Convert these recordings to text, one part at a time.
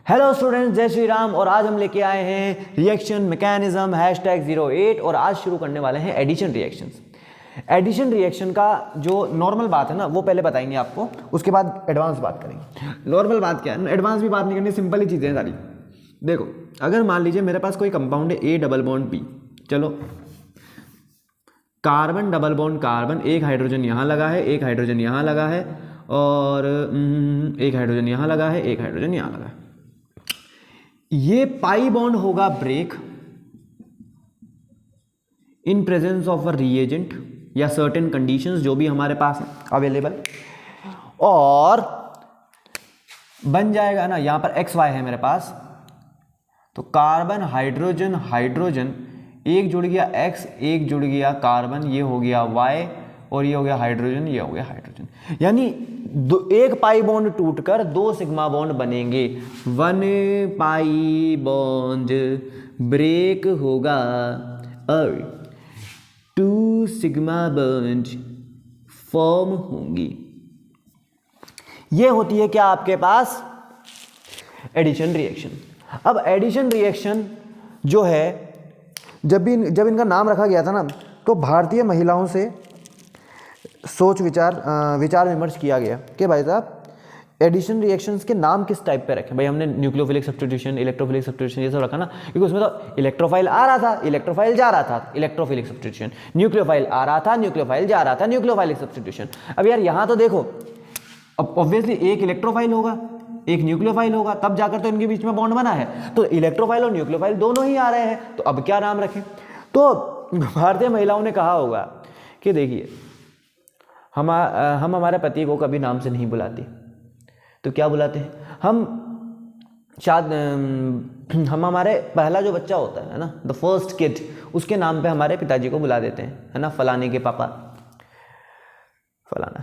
Hello students, जय श्री राम। और आज हम लेके आए हैं रिएक्शन मैकेनिज्म #08 और आज शुरू करने वाले हैं एडिशन रिएक्शंस। एडिशन रिएक्शन का जो नॉर्मल बात है ना वो पहले बताएंगे आपको, उसके बाद एडवांस बात करेंगे। नॉर्मल बात क्या है, एडवांस भी बात नहीं करनी, सिंपल ही चीज़ें हैं सारी। देखो, अगर मान लीजिए मेरे पास कोई कंपाउंड है A डबल बॉन्ड B, चलो कार्बन डबल बॉन्ड कार्बन, एक हाइड्रोजन यहाँ लगा है, एक हाइड्रोजन यहाँ लगा है, और एक हाइड्रोजन यहाँ लगा है, एक हाइड्रोजन यहाँ लगा है। ये पाई बॉन्ड होगा break in presence of a reagent या सर्टेन कंडीशंस जो भी हमारे पास है अवेलेबल, और बन जाएगा ना, यहां पर XY है मेरे पास, तो कार्बन हाइड्रोजन हाइड्रोजन एक जुड़ गया X, एक जुड़ गया कार्बन, ये हो गया Y, और ये हो गया हाइड्रोजन, ये हो गया हाइड्रोजन। यानी एक पाई बॉन्ड टूटकर 2 सिग्मा बॉन्ड बनेंगे। 1 पाई बॉन्ड ब्रेक होगा और 2 सिग्मा बॉन्ड फॉर्म होंगी। ये होती है क्या आपके पास एडिशन रिएक्शन। अब एडिशन रिएक्शन जो है, जब इनका नाम रखा गया था ना, तो भारतीय महिलाओं से सोच विचार विमर्श किया गया कि भाई साहब एडिशन रिएक्शंस के नाम किस टाइप पे रखें। भाई हमने न्यूक्लियोफिलिक सब्स्टिट्यूशन, इलेक्ट्रोफिलिक सब्स्टिट्यूशन ये सब रखा ना, क्योंकि उसमें तो इलेक्ट्रोफाइल आ रहा था, इलेक्ट्रोफाइल जा रहा था, इलेक्ट्रोफिलिक सब्स्टिट्यूशन, न्यूक्लियोफाइल आ रहा था, न्यूक्लियोफाइल जा रहा था, न्यूक्लियोफाइलिक सब्स्टिट्यूशन। अब यार यहाँ तो देखो, अब ऑब्वियसली एक इलेक्ट्रोफाइल होगा, एक न्यूक्लियोफाइल होगा, तब जाकर तो इनके बीच में बॉन्ड बना है, तो इलेक्ट्रोफाइल और न्यूक्लियोफाइल दोनों ही आ रहे हैं, तो अब क्या नाम रखें। तो भारतीय महिलाओं ने कहा होगा कि देखिए हम हमारे पति को कभी नाम से नहीं बुलाते, तो क्या बुलाते हैं हम हमारे पहला जो बच्चा होता है ना, द फर्स्ट किड, उसके नाम पे हमारे पिताजी को बुला देते हैं, है ना, फलाने के पापा फलाना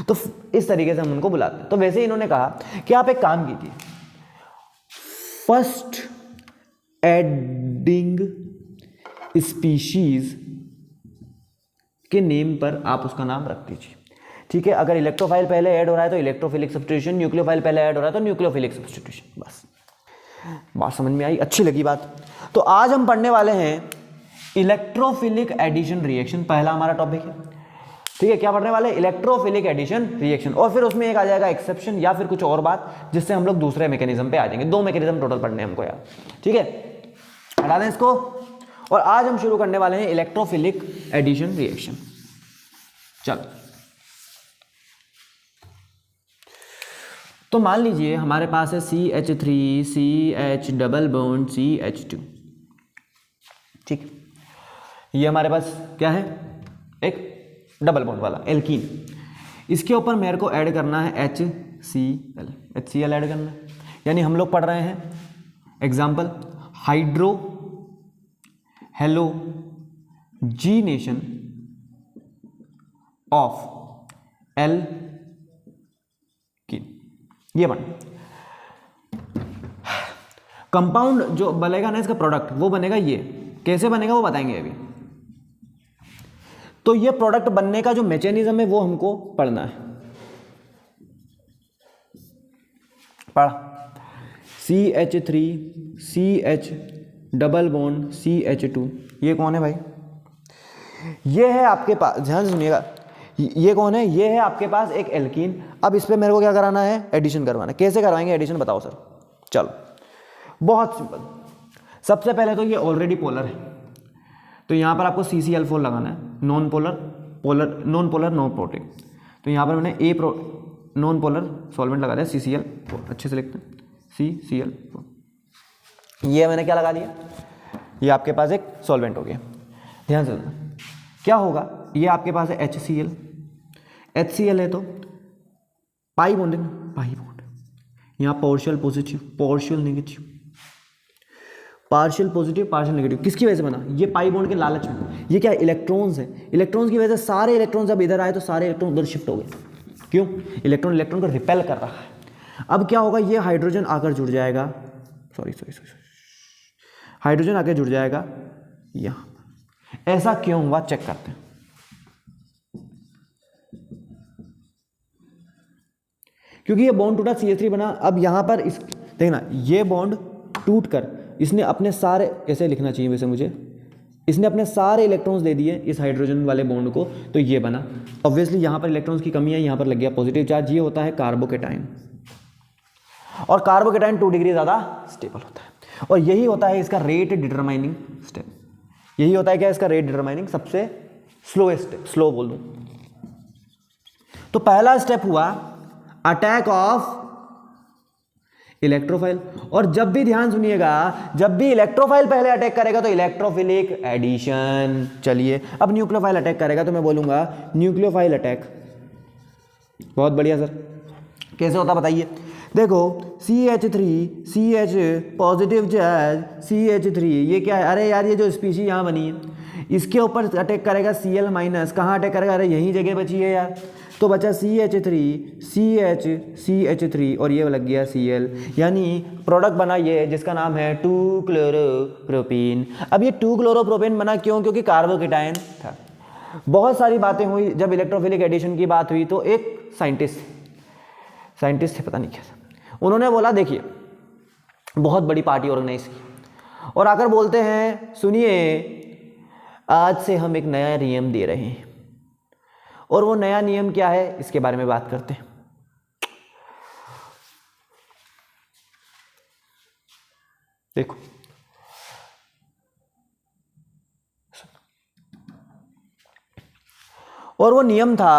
तो इस तरीके से हम उनको बुलाते हैं। तो वैसे ही इन्होंने कहा कि आप एक काम कीजिए, फर्स्ट एडिंग स्पीशीज के नेम पर आप उसका नाम रख दीजिए। ठीक है, अगर इलेक्ट्रोफाइल पहले ऐड हो रहा है तो इलेक्ट्रोफिलिक सब्स्टिट्यूशन, न्यूक्लियोफाइल पहले ऐड हो रहा है तो न्यूक्लियोफिलिक सब्स्टिट्यूशन। बस बात समझ में आई, अच्छी लगी बात। तो आज हम पढ़ने वाले हैं इलेक्ट्रोफिलिक एडिशन रिएक्शन, पहला हमारा टॉपिक है। ठीक है, क्या पढ़ने वाले, इलेक्ट्रोफिलिक एडिशन रिएक्शन, और फिर उसमें एक आ जाएगा एक्सेप्शन या फिर कुछ और बात, जिससे हम लोग दूसरे मैकेनिज्म पे आ जाएंगे। 2 मैकेनिज्म टोटल पढ़ने हमको यार। ठीक है, हटा दें इसको, और आज हम शुरू करने वाले हैं इलेक्ट्रोफिलिक एडिशन रिएक्शन। चलो, तो मान लीजिए हमारे पास है CH3 CH double bond CH2। ठीक, ये हमारे पास क्या है, एक डबल बॉन्ड वाला एल्कीन। इसके ऊपर मेरे को ऐड करना है HCl ऐड करना है। यानी हम लोग पढ़ रहे हैं एग्जाम्पल हाइड्रो हेलोजीनेशन ऑफ एल्कीन। ये बन कंपाउंड जो बनेगा ना, इसका प्रोडक्ट वो बनेगा। ये कैसे बनेगा वो बताएंगे अभी। तो ये प्रोडक्ट बनने का जो मैकेनिज्म है वो हमको पढ़ना है। पढ़, CH3 CH double bond CH2, ये कौन है भाई, ये है आपके पास, ध्यान से सुनिएगा, ये कौन है, ये है आपके पास एक एल्कीन। अब इस पे मेरे को क्या कराना है, एडिशन करवाना है। कैसे करवाएंगे एडिशन बताओ सर। चलो, बहुत सिंपल। सबसे पहले तो ये ऑलरेडी पोलर है, तो यहाँ पर आपको CCl4 लगाना है, नॉन पोलर नॉन प्रोटिक। तो यहाँ पर मैंने नॉन पोलर सॉल्वेंट लगा दिया, CCl4, अच्छे से लिखते हैं CCl4। ये मैंने क्या लगा दिया, ये आपके पास एक सॉल्वेंट हो गया। ध्यान से क्या होगा, ये आपके पास है HCl है, तो पाई बॉन्ड है, पाई बॉन्ड, यहाँ partial positive partial negative, partial positive partial negative. किसकी वजह से बना, ये पाई बॉन्ड के लालच में। ये क्या, इलेक्ट्रॉन्स है, इलेक्ट्रॉन्स की वजह से सारे इलेक्ट्रॉन जब इधर आए तो सारे इलेक्ट्रॉन उधर शिफ्ट हो गए। क्यों, इलेक्ट्रॉन को रिपेल कर रहा है। अब क्या होगा, ये हाइड्रोजन आकर जुड़ जाएगा, सॉरी हाइड्रोजन आकर जुड़ जाएगा यहाँ। ऐसा क्यों हुआ चेक करते हैं। क्योंकि ये बॉन्ड टूटा CH3 बना। अब यहाँ पर इस देखना ये बॉन्ड टूट कर इसने अपने सारे, ऐसे लिखना चाहिए वैसे मुझे, इसने अपने सारे इलेक्ट्रॉन्स दे दिए इस हाइड्रोजन वाले बॉन्ड को, तो ये बना। ऑब्वियसली यहाँ पर इलेक्ट्रॉन्स की कमी है, यहाँ पर लग गया पॉजिटिव चार्ज। ये होता है कार्बोकेटाइन, और कार्बोकेटाइन 2 डिग्री ज़्यादा स्टेबल होता है, और यही होता है इसका रेट डिटरमाइनिंग स्टेप। यही होता है क्या, इसका रेट डिटरमाइनिंग सबसे स्लोएस्ट स्टेप, स्लो बोल दूं तो पहला स्टेप हुआ अटैक ऑफ इलेक्ट्रोफाइल। और जब भी ध्यान सुनिएगा, जब भी इलेक्ट्रोफाइल पहले अटैक करेगा तो इलेक्ट्रोफिलिक एडिशन। चलिए अब न्यूक्लियोफाइल अटैक करेगा तो मैं बोलूंगा न्यूक्लियोफाइल अटैक। बहुत बढ़िया सर, कैसे होता बताइए। देखो CH3 CH positive charge CH3, ये क्या है, अरे यार ये जो स्पीशीज यहाँ बनी है इसके ऊपर अटैक करेगा Cl माइनस, कहाँ अटैक करेगा, अरे यही जगह बची है यार, तो बचा CH3 CH3 और ये लग गया Cl, यानी प्रोडक्ट बना ये जिसका नाम है 2-क्लोरोप्रोपीन। अब ये 2-क्लोरोप्रोपीन बना क्यों, क्योंकि कार्बोकेटाइन था। बहुत सारी बातें हुई, जब इलेक्ट्रोफिलिक एडिशन की बात हुई तो एक साइंटिस्ट थे, पता नहीं क्या, उन्होंने बोला देखिए बहुत बड़ी पार्टी ऑर्गेनाइज की और आकर बोलते हैं सुनिए आज से हम एक नया नियम दे रहे हैं, और वो नया नियम क्या है इसके बारे में बात करते हैं। देखो और वो नियम था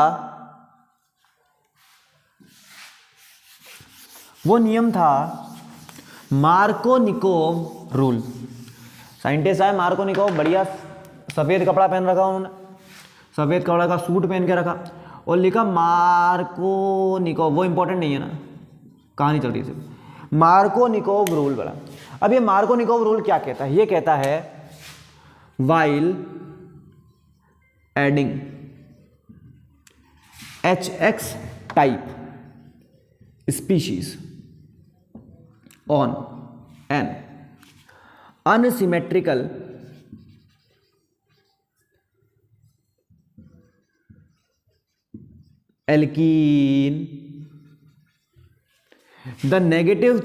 मार्कोनिकोव रूल। साइंटिस्ट आए मार्कोनिकोव, बढ़िया सफेद कपड़ा पहन रखा उन्होंने, सफेद कपड़ा का सूट पहन के रखा और लिखा मार्कोनिकोव। वो इंपॉर्टेंट नहीं है ना, कहानी चल रही है, मार्कोनिकोव रूल बड़ा। अब ये मार्कोनिकोव रूल क्या कहता है, ये कहता है while adding HX type species on an unsymmetrical alkene, the negative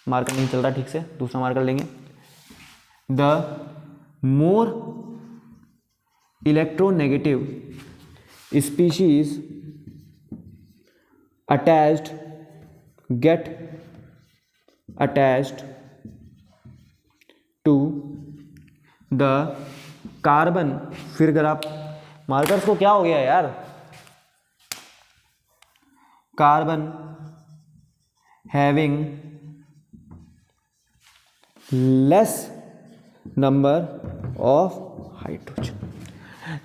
marker नहीं चल रहा ठीक से, दूसरा मार्कर लेंगे, the more electronegative species get attached to the carbon। फिर अगर आप मार्कर्स को क्या हो गया यार, carbon having less number of hydrogen.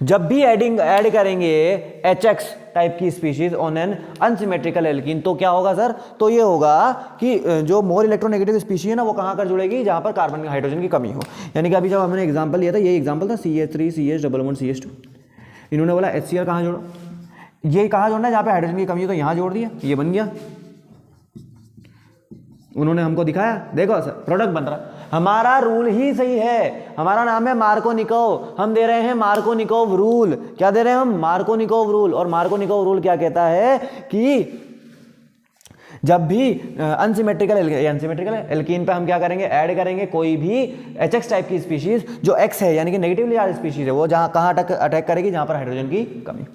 जब भी ऐड करेंगे HX टाइप की species on an unsymmetrical alkene तो क्या होगा सर, तो ये होगा कि जो मोर इलेक्ट्रोनेगेटिव स्पीशीज है ना वो कहाँ कर जुड़ेगी, जहाँ पर कार्बन हाइड्रोजन की कमी हो। यानी कि अभी जब हमने एग्जांपल लिया था, ये एग्जांपल था CH3 CH double bond CH2, इन्होंने बोला HCl कहाँ जोड़ो, ये कहाँ जोड़ना है जहाँ पे हाइड्रोजन की कमी हो, तो यहाँ जोड़ दिया, ये बन गया। उन्होंने हमको दिखाया, देखो सर प्रोडक्ट बन रहा। हमारा रूल ही सही है, हमारा नाम है मार्कोनिकोव, हम दे रहे हैं मार्कोनिकोव रूल। क्या दे रहे हैं हम, मार्कोनिकोव रूल। और मार्कोनिकोव रूल क्या कहता है कि जब भी अनसिमेट्रिकल एल्कीन पे हम क्या करेंगे, ऐड करेंगे कोई भी HX टाइप की स्पीशीज जो X है यानी कि नेगेटिवली चार्ज स्पीशीज है, वो जहाँ कहाँ अटैक करेगी, जहाँ पर हाइड्रोजन की कमी।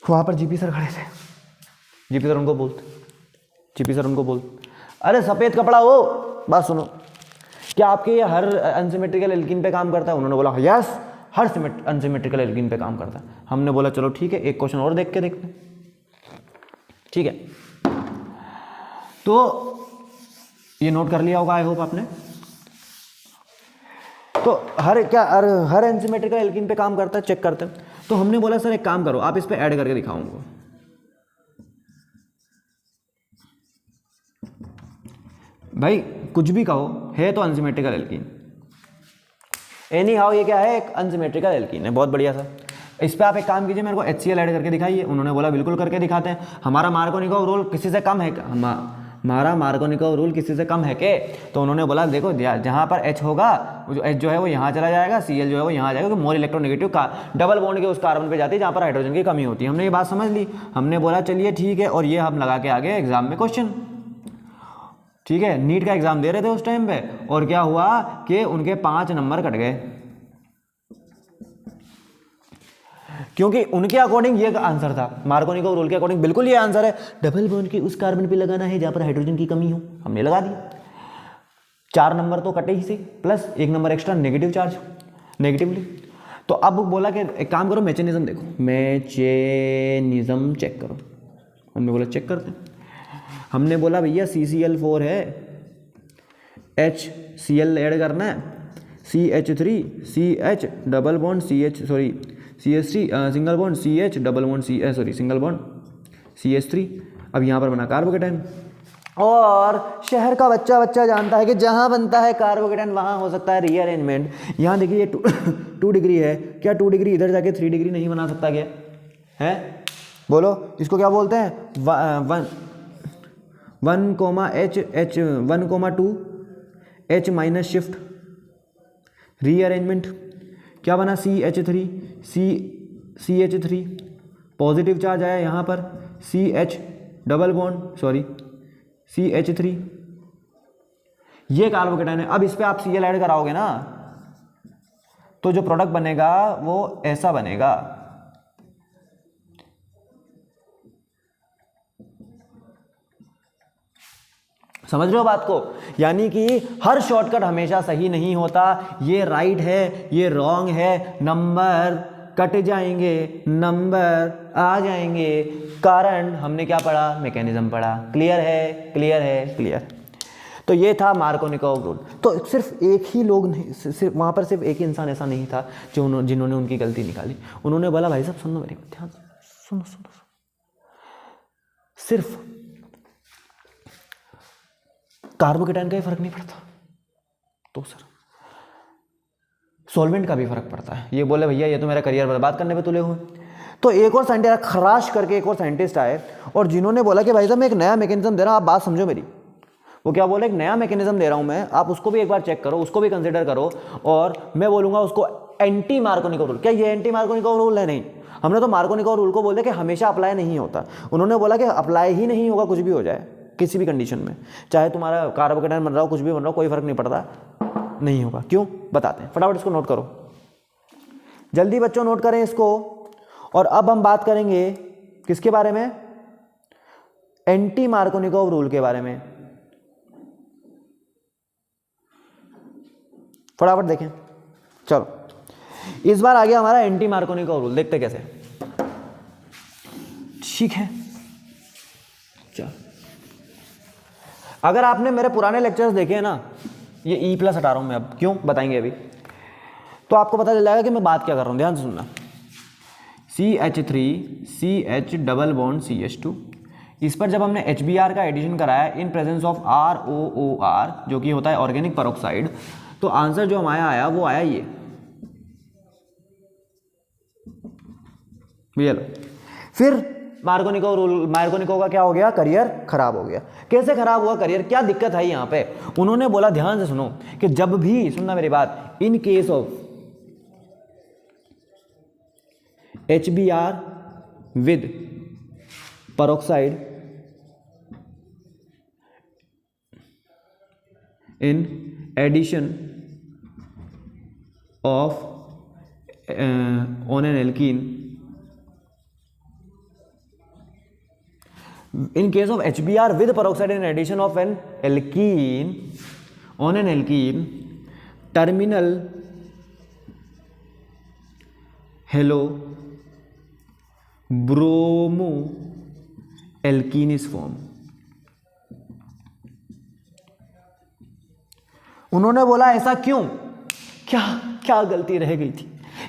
वहाँ पर जीपी सर खड़े थे, जीपी सर उनको बोलते अरे सफ़ेद कपड़ा हो, बात सुनो, क्या आपके ये हर अनसिमेट्रिकल एल्कीन पे काम करता है? उन्होंने बोला यस, हर अनसिमेट्रिकल एल्कीन पे काम करता है। हमने बोला चलो ठीक है, एक क्वेश्चन और देख के देखते हैं, ठीक है। तो ये नोट कर लिया होगा आई होप आपने। तो हर एनसिमेट्रिकल एल्कीन पे काम करता है, चेक करते हैं। तो हमने बोला सर एक काम करो, आप इस पे ऐड करके दिखाऊंगा। भाई कुछ भी कहो, है तो अनसिमेट्रिकल एल्कीन। एनी हाउ ये क्या है, एक अनसिमेट्रिकल एल्कीन है। बहुत बढ़िया सर, इस पे आप एक काम कीजिए, मेरे को HCl ऐड करके दिखाइए। उन्होंने बोला बिल्कुल करके दिखाते हैं। हमारा मार्कोनिकोव रूल किसी से कम है क्या? हमारा मार्कोनिकोव रूल किसी से कम है के? तो उन्होंने बोला देखो जहाँ पर H होगा जो H जो है वो यहाँ चला जाएगा, Cl जो है वो यहाँ आ जाएगा, क्योंकि मोर इलेक्ट्रोनेगेटिव का डबल बॉन्ड के उस कार्बन पे जाती है जहाँ पर हाइड्रोजन की कमी होती है। हमने ये बात समझ ली, हमने बोला चलिए ठीक है, और ये हम लगा के आगे एग्जाम में क्वेश्चन। ठीक है, नीट का एग्जाम दे रहे थे उस टाइम पे, और क्या हुआ कि उनके 5 नंबर कट गए, क्योंकि उनके अकॉर्डिंग ये आंसर था, मार्कोनिकोव रूल के अकॉर्डिंग बिल्कुल ये आंसर है, डबल बॉन्ड के उस कार्बन पे लगाना है जहां पर हाइड्रोजन की कमी हो। हमने लगा दिया, 4 नंबर तो कटे ही से, plus 1 number extra negative charge negatively. तो अब बोला कि एक काम करो, मैकेनिज्म देखो, मैकेनिज्म चेक करो। हमने बोला चेक करते हैं। हमने बोला भैया CCl4 है, HCl ऐड करना है, CH3 CH double bond CH3 single bond CH double bond single bond CH3। अब यहाँ पर बना कार्बोकेटाइन, और शहर का बच्चा जानता है कि जहाँ बनता है कार्बोकेटाइन वहाँ हो सकता है रीअरेंजमेंट। यहाँ देखिए 2 डिग्री है, क्या 2 डिग्री इधर जाके 3 डिग्री नहीं बना सकता क्या है? बोलो इसको क्या बोलते हैं? 1,2 H माइनस शिफ्ट रीअरेंजमेंट। क्या बना? CH3 पॉजिटिव चार्ज आया यहाँ पर, CH डबल बॉन्ड CH3, ये कार्बोकेटाइन है। अब इस पे आप Cl ऐड कराओगे ना, तो जो प्रोडक्ट बनेगा वो ऐसा बनेगा। समझ रहे हो बात को? यानी कि हर शॉर्टकट हमेशा सही नहीं होता, ये राइट है ये रॉन्ग है, नंबर कट जाएंगे, नंबर आ जाएंगे, कारण हमने क्या पढ़ा? मैकेनिज्म पढ़ा। क्लियर है? क्लियर है? क्लियर। तो ये था मार्कोनिकोव रूल। तो सिर्फ एक ही लोग नहीं, सिर्फ वहाँ पर सिर्फ एक ही इंसान ऐसा नहीं था जिन्होंने उनकी गलती निकाली। उन्होंने बोला भाई साहब सुनो मेरी बात, ध्यान सुनो, सिर्फ कार्बोकेटाइन का ही फर्क नहीं पड़ता, तो सर सॉल्वेंट का भी फर्क पड़ता है। ये बोले भैया ये तो मेरा करियर बर्बाद करने पे तुले हुए। तो एक और साइंटिस्ट खराश करके एक और साइंटिस्ट आए, और जिन्होंने बोला कि भाई साहब मैं एक नया मैकेनिज्म दे रहा हूँ, आप बात समझो मेरी। वो क्या बोले? एक नया मैकेनिज्म दे रहा हूँ मैं, आप उसको भी एक बार चेक करो, उसको भी कंसिडर करो, और मैं बोलूँगा उसको एंटी मार्कोनिकोव रूल। क्या ये एंटी मार्कोनिकोव रूल है? नहीं, हमने तो मार्कोनिकोव रूल को बोलते कि हमेशा अप्लाई नहीं होता। उन्होंने बोला कि अप्लाई ही नहीं होगा, कुछ भी हो जाए किसी भी कंडीशन में, चाहे तुम्हारा कार्बोकेटाइन बन रहा हो, कुछ भी बन रहा हो, कोई फर्क नहीं पड़ता, नहीं होगा। क्यों? बताते हैं, फटाफट इसको नोट करो, जल्दी बच्चों नोट करें इसको। और अब हम बात करेंगे किसके बारे में? एंटी मार्कोनिकोव रूल के बारे में। फटाफट देखें, चलो इस बार आ गया हमारा एंटी मार्कोनिकोव रूल, देखते कैसे। ठीक है, चलो अगर आपने मेरे पुराने लेक्चर्स देखे हैं ना, ये E+ हटा रहा हूं मैं, अब क्यों बताएंगे अभी, तो आपको पता चल जाएगा कि मैं बात क्या कर रहा हूं। ध्यान से सुनना, CH3 CH double bond CH2, इस पर जब हमने HBr का एडिशन कराया इन प्रेजेंस ऑफ ROOR जो कि होता है ऑर्गेनिक पेरोक्साइड, तो आंसर जो हमारा आया वो आया ये। फिर मार्कोनिकोव का क्या हो गया? करियर खराब हो गया। कैसे खराब हुआ करियर? क्या दिक्कत है यहाँ पे? उन्होंने बोला, ध्यान से सुनो, कि जब भी, सुनना मेरी बात, in case of HBr with peroxide in addition of on an alkene, in case of HBr with peroxide in addition of an alkene on an alkene, terminal halo bromo alkene is form. उन्होंने बोला ऐसा क्यों? क्या गलती रह गई थी?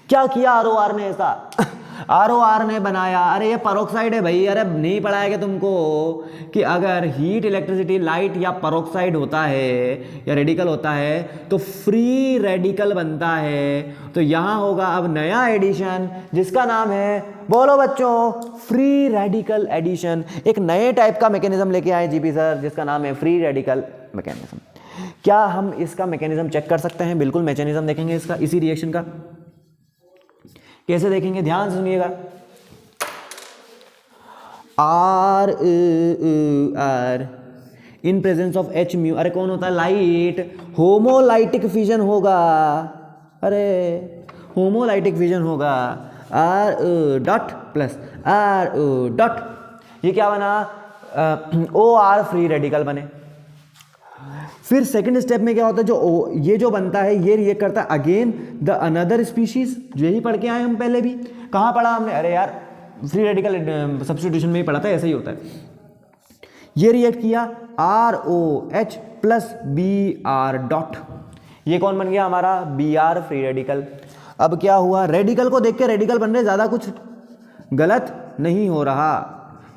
क्या किया ROR ने ऐसा? ROR ने बनाया, अरे ये परोक्साइड है भाई, अरे नहीं पढ़ाया क्या तुमको कि अगर हीट, इलेक्ट्रिसिटी, लाइट या परोक्साइड होता है या रेडिकल होता है तो फ्री रेडिकल बनता है। तो यहाँ होगा अब नया एडिशन जिसका नाम है, बोलो बच्चों, फ्री रेडिकल एडिशन। एक नए टाइप का मैकेनिज्म लेके आए जीपी सर जिसका नाम है फ्री रेडिकल मैकेनिज्म। क्या हम इसका मैकेनिज्म चेक कर सकते हैं? बिल्कुल, मैकेनिज्म देखेंगे इसका, इसी रिएक्शन का। कैसे देखेंगे? ध्यान सुनिएगा। Or in presence of H mu, अरे कौन होता है? लाइट। होमोलाइटिक फिजन होगा, अरे होमोलाइटिक फिजन होगा। R dot plus R dot, ये क्या बना? OR फ्री रेडिकल बने। फिर सेकंड स्टेप में क्या होता है? जो ये जो बनता है ये रिएक्ट करता है अगेन द अनदर स्पीशीज, यही पढ़ के आए हम पहले भी। कहाँ पढ़ा हमने? अरे यार फ्री रेडिकल सब्स्टिट्यूशन में ही पढ़ा था, ऐसे ही होता है। ये रिएक्ट किया ROH प्लस BR डॉट, ये कौन बन गया हमारा? BR free radical. अब क्या हुआ? रेडिकल को देख के रेडिकल बन रहे, ज़्यादा कुछ गलत नहीं हो रहा।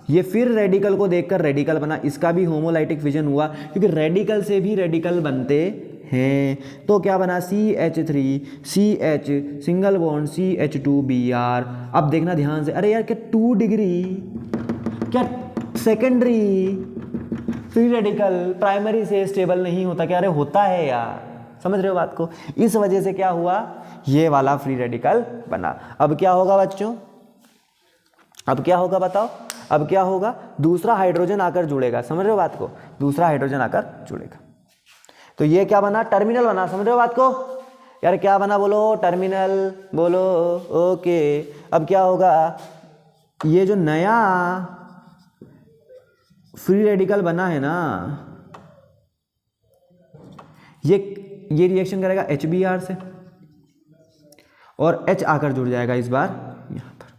ये फिर रेडिकल को देखकर रेडिकल बना, इसका भी होमोलाइटिक फिजन हुआ क्योंकि रेडिकल से भी रेडिकल बनते हैं। तो क्या बना? CH3 CH single bond CH2 BR। अब देखना ध्यान से, अरे यार क्या 2 डिग्री, क्या सेकेंडरी फ्री रेडिकल प्राइमरी से स्टेबल नहीं होता क्या? अरे होता है यार, समझ रहे हो बात को? इस वजह से क्या हुआ? ये वाला फ्री रेडिकल बना। अब क्या होगा बच्चों? अब क्या होगा बताओ? अब क्या होगा? दूसरा हाइड्रोजन आकर जुड़ेगा, समझ रहे हो बात को? दूसरा हाइड्रोजन आकर जुड़ेगा। तो ये क्या बना? टर्मिनल बना, समझ रहे हो बात को? यार क्या बना? बोलो टर्मिनल, बोलो। ओके, अब क्या होगा? ये जो नया फ्री रेडिकल बना है ना, ये रिएक्शन करेगा HBr से और H आकर जुड़ जाएगा इस बार यहां पर।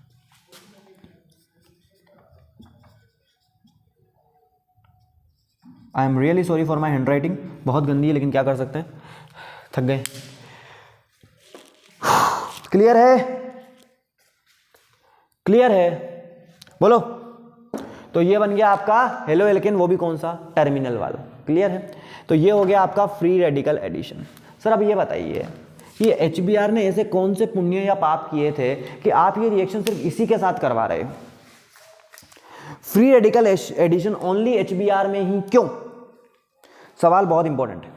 I am really sorry for my hand writing, बहुत गंदी है लेकिन क्या कर सकते हैं, थक गए। क्लियर है? क्लियर है? बोलो। तो ये बन गया आपका हेलो एल्केन, वो भी कौन सा? टर्मिनल वाला। क्लियर है? तो ये हो गया आपका फ्री रेडिकल एडिशन। सर अब ये बताइए कि HBr ने ऐसे कौन से पुण्य या पाप किए थे कि आप ये रिएक्शन सिर्फ इसी के साथ करवा रहे हो? Free radical addition only HBr में ही क्यों? सवाल बहुत इंपॉर्टेंट है।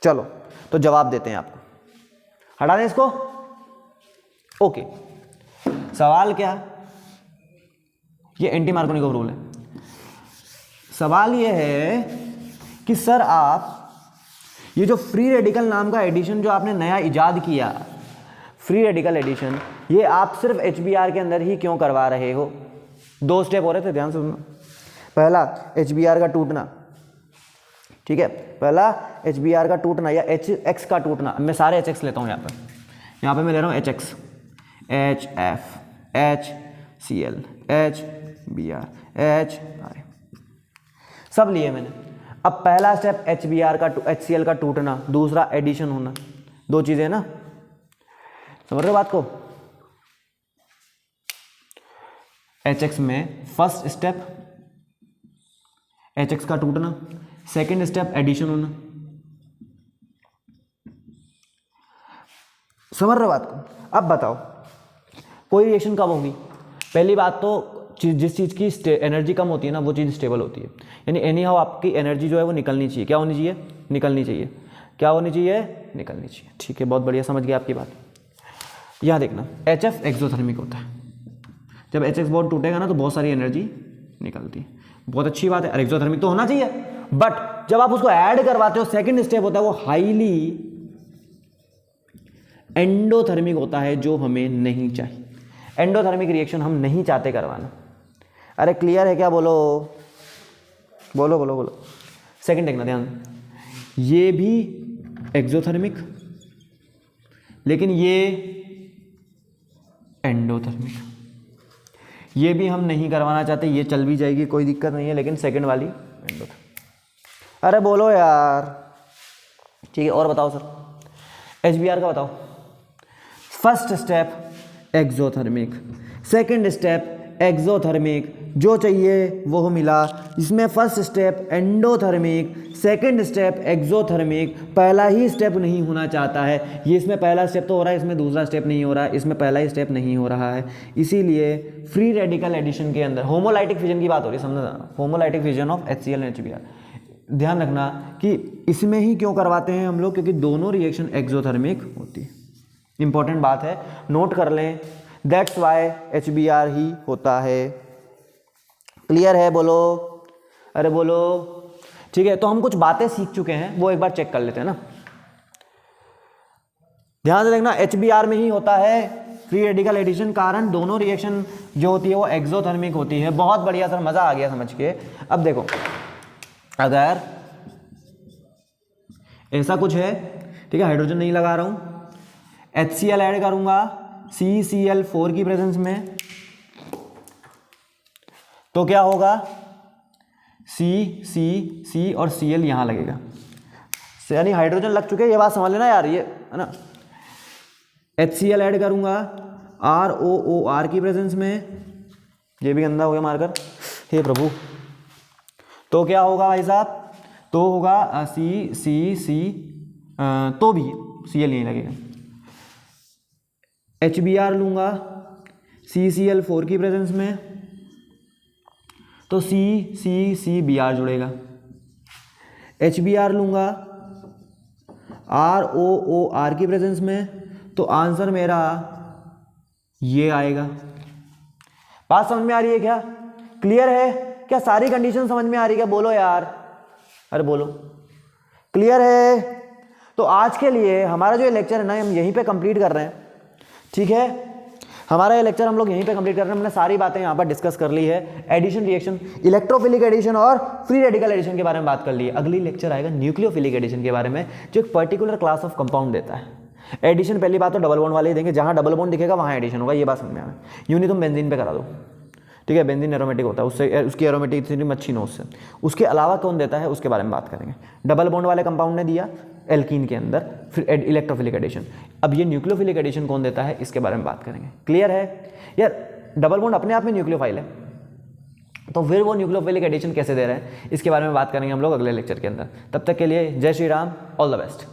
चलो तो जवाब देते हैं आपको, हटा दें इसको। ओके, सवाल क्या? ये एंटी मार्कोनिकोव रूल है। सवाल ये है कि सर आप ये जो फ्री रेडिकल नाम का एडिशन जो आपने नया इजाद किया, फ्री रेडिकल एडिशन, ये आप सिर्फ HBr के अंदर ही क्यों करवा रहे हो? 2 स्टेप हो रहे थे, ध्यान से सुनना। पहला HBr का टूटना, ठीक है, पहला HBr का टूटना या HX का टूटना। मैं सारे HX लेता हूँ यहाँ पे मैं ले रहा हूँ HX, HF, HCl, HBr, HI, सब लिए मैंने। अब पहला स्टेप HBr का HCl का टूटना, दूसरा एडिशन होना, 2 चीजें ना, समझ रहे हो बात को? HX में फर्स्ट स्टेप HX का टूटना, सेकेंड स्टेप एडिशन होना, समझ रहे हो बात को? अब बताओ कोई रिएक्शन कब होगी? पहली बात तो जिस चीज़ की एनर्जी कम होती है ना वो चीज़ स्टेबल होती है, यानी एनी हाउ आपकी एनर्जी जो है वो निकलनी चाहिए। क्या होनी चाहिए? निकलनी चाहिए। क्या होनी चाहिए? निकलनी चाहिए। ठीक है, बहुत बढ़िया, समझ गया आपकी बात। यहाँ देखना, HF एक्सोथर्मिक होता है। जब HX बॉन्ड टूटेगा ना तो बहुत सारी एनर्जी निकलती है, बहुत अच्छी बात है। एक्सोथर्मिक तो होना चाहिए, बट जब आप उसको ऐड करवाते हो सेकेंड स्टेप होता है वो हाईली एंडोथर्मिक होता है, जो हमें नहीं चाहिए। एंडोथर्मिक रिएक्शन हम नहीं चाहते करवाना। अरे क्लियर है क्या? बोलो बोलो बोलो बोलो। सेकंड देखना ध्यान, ये भी एक्सोथर्मिक लेकिन ये एंडोथर्मिक, ये भी हम नहीं करवाना चाहते, ये चल भी जाएगी कोई दिक्कत नहीं है, लेकिन सेकंड वाली एंडोथर्मिक। अरे बोलो यार, ठीक है। और बताओ सर, HBr का बताओ। First step exothermic. Second step exothermic, जो चाहिए वो मिला। इसमें first step endothermic, second step exothermic. पहला ही स्टेप नहीं होना चाहता है, ये इसमें पहला स्टेप तो हो रहा है, इसमें दूसरा स्टेप नहीं हो रहा है, इसमें पहला ही स्टेप नहीं हो रहा है। इसीलिए फ्री रेडिकल एडिशन के अंदर होमोलाइटिक फिजन की बात हो रही है, समझना, homolytic fission of HCl and HBr। ध्यान रखना कि इसमें ही क्यों करवाते हैं हम लोग, क्योंकि दोनों रिएक्शन एक्सोथर्मिक होती है। इंपॉर्टेंट बात है, नोट कर लें, दैट्स वाई HBr ही होता है। क्लियर है? बोलो, अरे बोलो। ठीक है, तो हम कुछ बातें सीख चुके हैं, वो एक बार चेक कर लेते हैं ना। ध्यान से देखना, HBr में ही होता है फ्री रेडिकल एडिशन, कारण दोनों रिएक्शन जो होती है वो एक्सोथर्मिक होती है। बहुत बढ़िया सर, मजा आ गया समझ के। अब देखो, अगर ऐसा कुछ है, ठीक है, हाइड्रोजन नहीं लगा रहा हूं, HCl ऐड करूंगा CCl4 की प्रेजेंस में, तो क्या होगा, C और Cl यहां लगेगा, यानी हाइड्रोजन लग चुके हैं, ये बात समझ लेना यार, ये है ना। HCl ऐड करूंगा ROOR की प्रेजेंस में, ये भी गंदा हो गया मार्कर, हे प्रभु। तो क्या होगा भाई साहब, तो होगा C तो भी Cl यहीं लगेगा। HBr लूंगा CCl4 की प्रेजेंस में, तो CCCBr जुड़ेगा। HBr लूंगा ROOR की प्रेजेंस में, तो आंसर मेरा ये आएगा। बात समझ में आ रही है क्या? क्लियर है क्या? सारी कंडीशन समझ में आ रही है क्या? बोलो यार, अरे बोलो, क्लियर है? तो आज के लिए हमारा जो लेक्चर है ना, हम यहीं पे कंप्लीट कर रहे हैं, ठीक है। हमारा ये लेक्चर हम लोग यहीं पे कंप्लीट कर रहे हैं। हमने सारी बातें यहाँ पर डिस्कस कर ली है, एडिशन रिएक्शन, इलेक्ट्रोफिलिक एडिशन और फ्री रेडिकल एडिशन के बारे में बात कर ली है। अगली लेक्चर आएगा न्यूक्लियोफिलिक एडिशन के बारे में, जो एक पर्टिकुलर क्लास ऑफ कंपाउंड देता है। एडिशन पहली बात तो डबल बॉन्ड वाले ही देंगे, जहाँ डबल बॉन्ड दिखेगा वहाँ एडिशन होगा, ये बात समझ में आए। यूँ नहीं तुम बेंजीन पे करा दो, ठीक है, बेंजीन एरोमेटिक होता है, उससे उसकी एरोमेटिक इतनी अच्छी नो उससे। उसके अलावा कौन देता है उसके बारे में बात करेंगे। डबल बॉन्ड वाले कंपाउंड ने दिया एल्कीन के अंदर, फिर इलेक्ट्रोफिलिक एडिशन। अब ये न्यूक्लियोफिलिक एडिशन कौन देता है, इसके बारे में बात करेंगे। क्लियर है यार? डबल बॉन्ड अपने आप में न्यूक्लियोफाइल है, तो फिर वो न्यूक्लियोफिलिक एडिशन कैसे दे रहे हैं, इसके बारे में बात करेंगे हम लोग अगले लेक्चर के अंदर। तब तक के लिए जय Shri Ram, all the best.